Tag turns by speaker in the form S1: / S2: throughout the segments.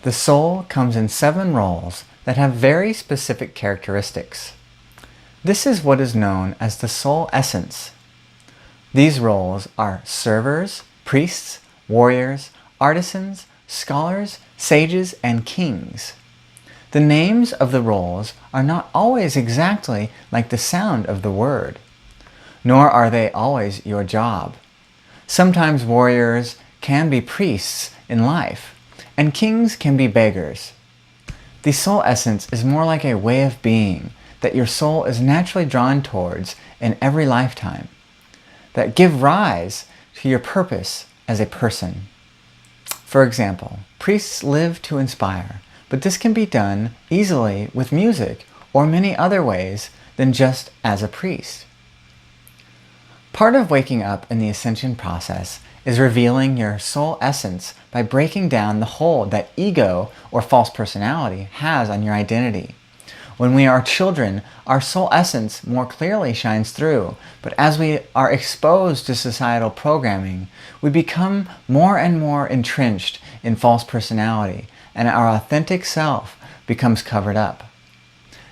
S1: The soul comes in 7 roles that have very specific characteristics. This is what is known as the soul essence. These roles are servers, priests, warriors, artisans, scholars, sages, and kings. The names of the roles are not always exactly like the sound of the word, nor are they always your job. Sometimes warriors can be priests in life, and kings can be beggars. The soul essence is more like a way of being that your soul is naturally drawn towards in every lifetime, that give rise to your purpose as a person. For example, priests live to inspire, but this can be done easily with music or many other ways than just as a priest. Part of waking up in the ascension process is revealing your soul essence by breaking down the hold that ego or false personality has on your identity. When we are children, our soul essence more clearly shines through, but as we are exposed to societal programming, we become more and more entrenched in false personality, and our authentic self becomes covered up.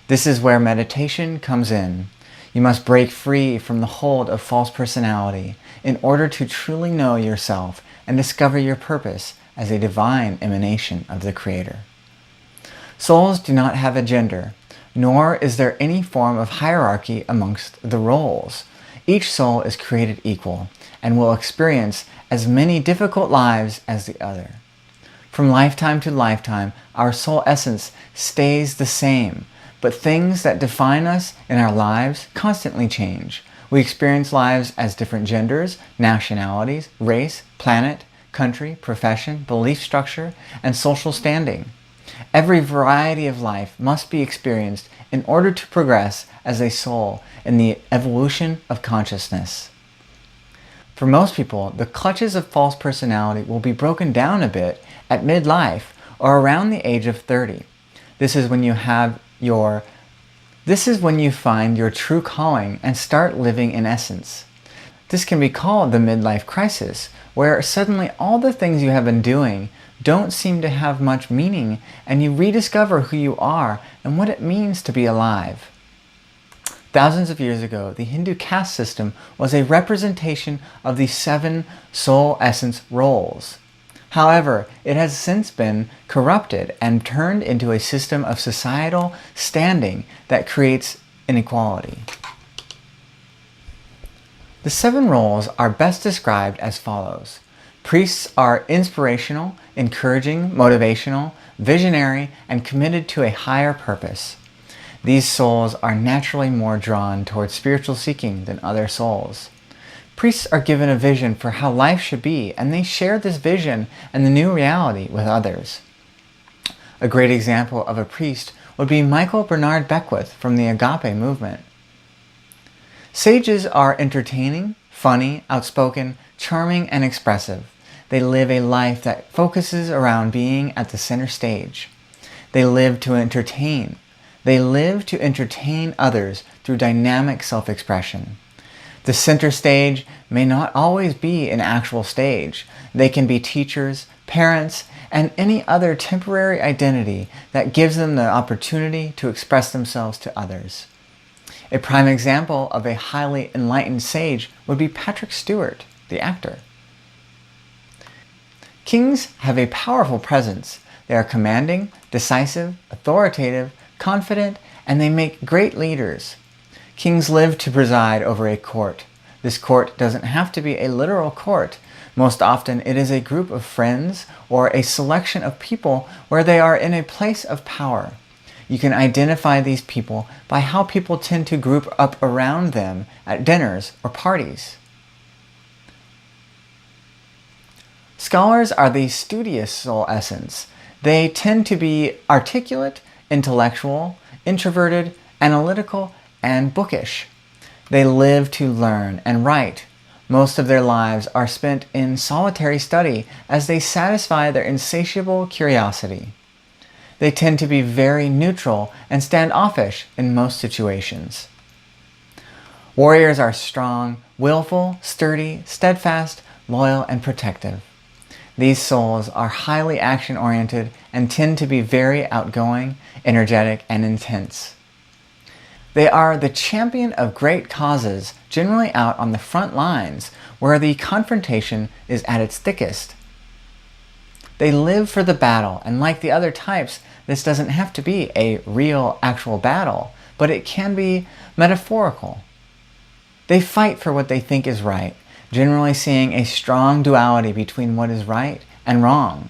S1: This is where meditation comes in. You must break free from the hold of false personality in order to truly know yourself and discover your purpose as a divine emanation of the Creator. Souls do not have a gender, nor is there any form of hierarchy amongst the roles. Each soul is created equal and will experience as many difficult lives as the other. From lifetime to lifetime, our soul essence stays the same, but things that define us in our lives constantly change. We experience lives as different genders, nationalities, race, planet, country, profession, belief structure, and social standing. Every variety of life must be experienced in order to progress as a soul in the evolution of consciousness. For most people, the clutches of false personality will be broken down a bit at midlife or around the age of 30. This is when you find your true calling and start living in essence. This can be called the midlife crisis, where suddenly all the things you have been doing don't seem to have much meaning, and you rediscover who you are and what it means to be alive. Thousands of years ago, the Hindu caste system was a representation of the 7 soul essence roles. However, it has since been corrupted and turned into a system of societal standing that creates inequality. The 7 roles are best described as follows. Priests are inspirational, encouraging, motivational, visionary, and committed to a higher purpose. These souls are naturally more drawn towards spiritual seeking than other souls. Priests are given a vision for how life should be, and they share this vision and the new reality with others. A great example of a priest would be Michael Bernard Beckwith from the Agape movement. Sages are entertaining, funny, outspoken, charming, and expressive. They live a life that focuses around being at the center stage. They live to entertain. They live to entertain others through dynamic self-expression. The center stage may not always be an actual stage. They can be teachers, parents, and any other temporary identity that gives them the opportunity to express themselves to others. A prime example of a highly enlightened sage would be Patrick Stewart, the actor. Kings have a powerful presence. They are commanding, decisive, authoritative, confident, and they make great leaders. Kings live to preside over a court. This court doesn't have to be a literal court. Most often it is a group of friends or a selection of people where they are in a place of power. You can identify these people by how people tend to group up around them at dinners or parties. Scholars are the studious soul essence. They tend to be articulate, intellectual, introverted, analytical, and bookish. They live to learn and write. Most of their lives are spent in solitary study as they satisfy their insatiable curiosity. They tend to be very neutral and standoffish in most situations. Warriors are strong, willful, sturdy, steadfast, loyal, and protective. These souls are highly action-oriented and tend to be very outgoing, energetic, and intense. They are the champion of great causes, generally out on the front lines, where the confrontation is at its thickest. They live for the battle, and like the other types, this doesn't have to be a real, actual battle, but it can be metaphorical. They fight for what they think is right, generally seeing a strong duality between what is right and wrong.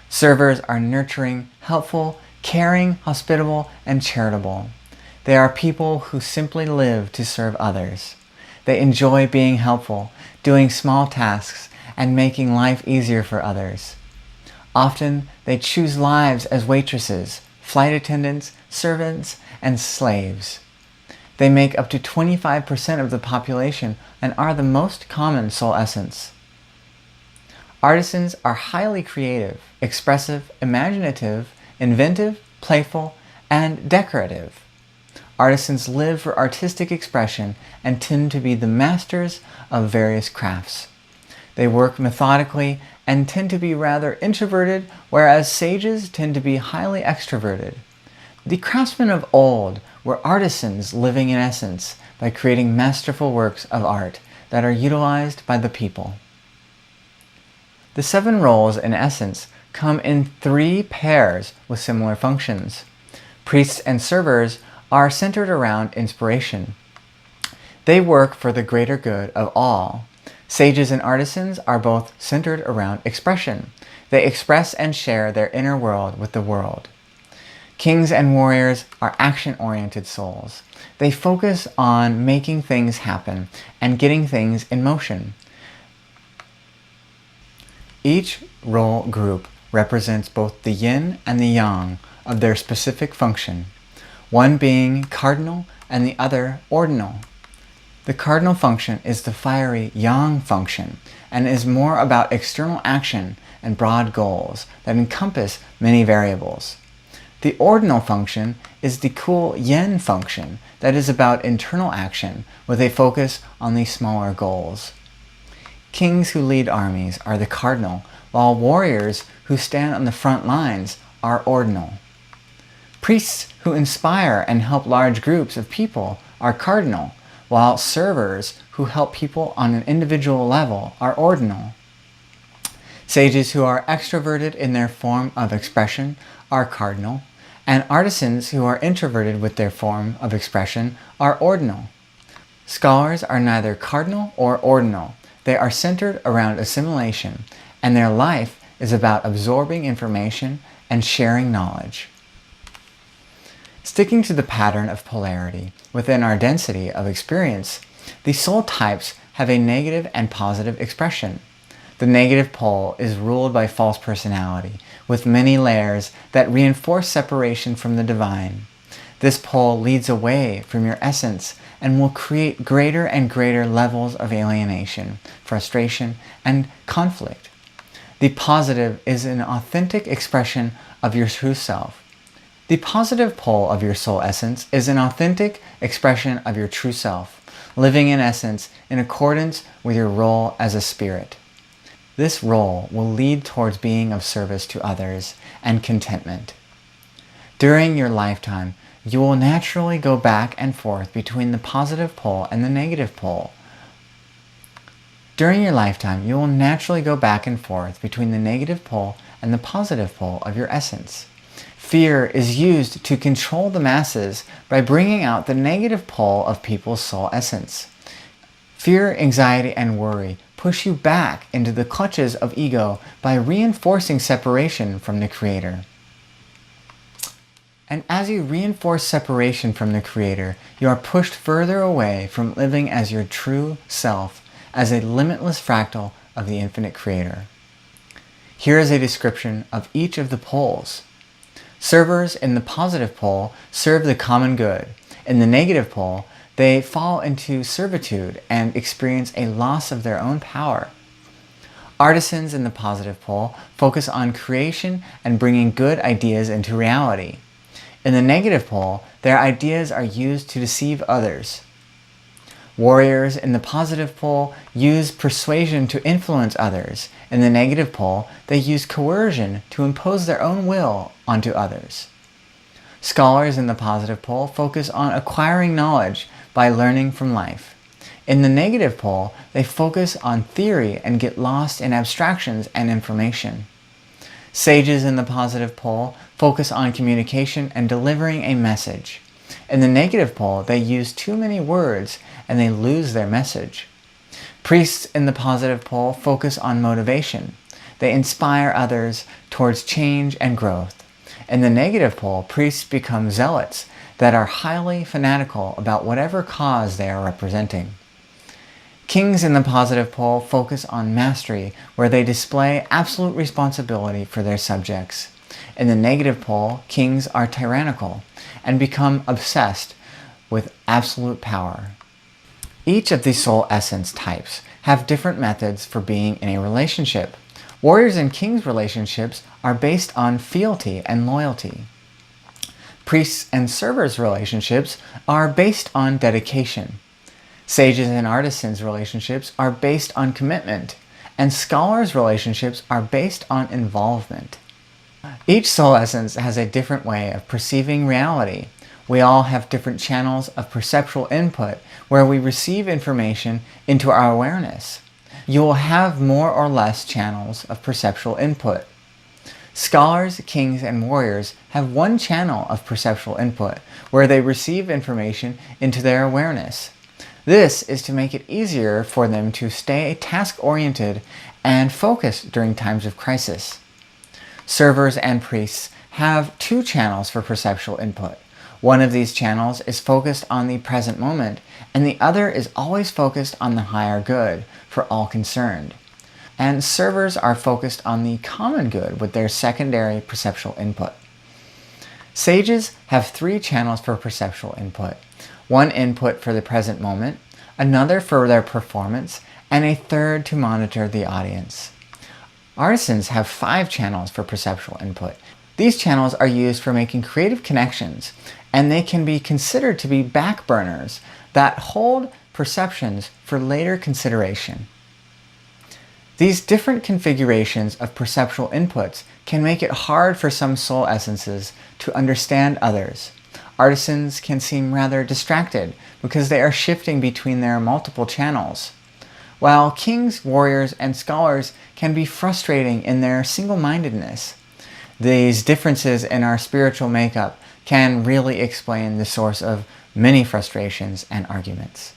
S1: Servers are nurturing, helpful, caring, hospitable, and charitable. They are people who simply live to serve others. They enjoy being helpful, doing small tasks, and making life easier for others. Often, they choose lives as waitresses, flight attendants, servants, and slaves. They make up to 25% of the population and are the most common soul essence. Artisans are highly creative, expressive, imaginative, inventive, playful, and decorative. Artisans live for artistic expression and tend to be the masters of various crafts. They work methodically and tend to be rather introverted, whereas sages tend to be highly extroverted. The craftsmen of old were artisans living in essence by creating masterful works of art that are utilized by the people. The 7 roles in essence come in 3 pairs with similar functions. Priests and servers are centered around inspiration. They work for the greater good of all. Sages and artisans are both centered around expression. They express and share their inner world with the world. Kings and warriors are action-oriented souls. They focus on making things happen and getting things in motion. Each role group represents both the yin and the yang of their specific function, one being cardinal and the other ordinal. The cardinal function is the fiery yang function and is more about external action and broad goals that encompass many variables. The ordinal function is the cool yin function that is about internal action with a focus on the smaller goals. Kings who lead armies are the cardinal, while warriors who stand on the front lines are ordinal. Priests who inspire and help large groups of people are cardinal, while servers who help people on an individual level are ordinal. Sages who are extroverted in their form of expression are cardinal, and artisans who are introverted with their form of expression are ordinal. Scholars are neither cardinal or ordinal. They are centered around assimilation, and their life is about absorbing information and sharing knowledge. Sticking to the pattern of polarity within our density of experience, the soul types have a negative and positive expression. The negative pole is ruled by false personality, with many layers that reinforce separation from the divine. This pole leads away from your essence and will create greater and greater levels of alienation, frustration, and conflict. The positive is an authentic expression of your true self. The positive pole of your soul essence is an authentic expression of your true self, living in essence in accordance with your role as a spirit. This role will lead towards being of service to others and contentment. During your lifetime, you will naturally go back and forth between the positive pole and the negative pole. During your lifetime, you will naturally go back and forth between the negative pole and the positive pole of your essence. Fear is used to control the masses by bringing out the negative pole of people's soul essence. Fear, anxiety, and worry push you back into the clutches of ego by reinforcing separation from the Creator. And as you reinforce separation from the Creator, you are pushed further away from living as your true self, as a limitless fractal of the infinite Creator. Here is a description of each of the poles. Servers in the positive pole serve the common good. In the negative pole, they fall into servitude and experience a loss of their own power. Artisans in the positive pole focus on creation and bringing good ideas into reality. In the negative pole, their ideas are used to deceive others. Warriors in the positive pole use persuasion to influence others. In the negative pole, they use coercion to impose their own will onto others. Scholars in the positive pole focus on acquiring knowledge by learning from life. In the negative pole, they focus on theory and get lost in abstractions and information. Sages in the positive pole focus on communication and delivering a message. In the negative pole, they use too many words and they lose their message. Priests in the positive pole focus on motivation. They inspire others towards change and growth. In the negative pole, priests become zealots that are highly fanatical about whatever cause they are representing. Kings in the positive pole focus on mastery, where they display absolute responsibility for their subjects. In the negative pole, kings are tyrannical and become obsessed with absolute power. Each of these soul essence types have different methods for being in a relationship. Warriors and kings relationships are based on fealty and loyalty. Priests and servers relationships are based on dedication. Sages and artisans relationships are based on commitment, and scholars relationships are based on involvement. Each soul essence has a different way of perceiving reality. We all have different channels of perceptual input where we receive information into our awareness. You will have more or less channels of perceptual input. Scholars, kings, and warriors have one channel of perceptual input where they receive information into their awareness. This is to make it easier for them to stay task-oriented and focused during times of crisis. Servers and priests have two channels for perceptual input. One of these channels is focused on the present moment, and the other is always focused on the higher good for all concerned. And servers are focused on the common good with their secondary perceptual input. Sages have three channels for perceptual input. One input for the present moment, another for their performance, and a third to monitor the audience. Artisans have 5 channels for perceptual input. These channels are used for making creative connections, and they can be considered to be backburners that hold perceptions for later consideration. These different configurations of perceptual inputs can make it hard for some soul essences to understand others. Artisans can seem rather distracted because they are shifting between their multiple channels, while kings, warriors, and scholars can be frustrating in their single-mindedness. These differences in our spiritual makeup can really explain the source of many frustrations and arguments.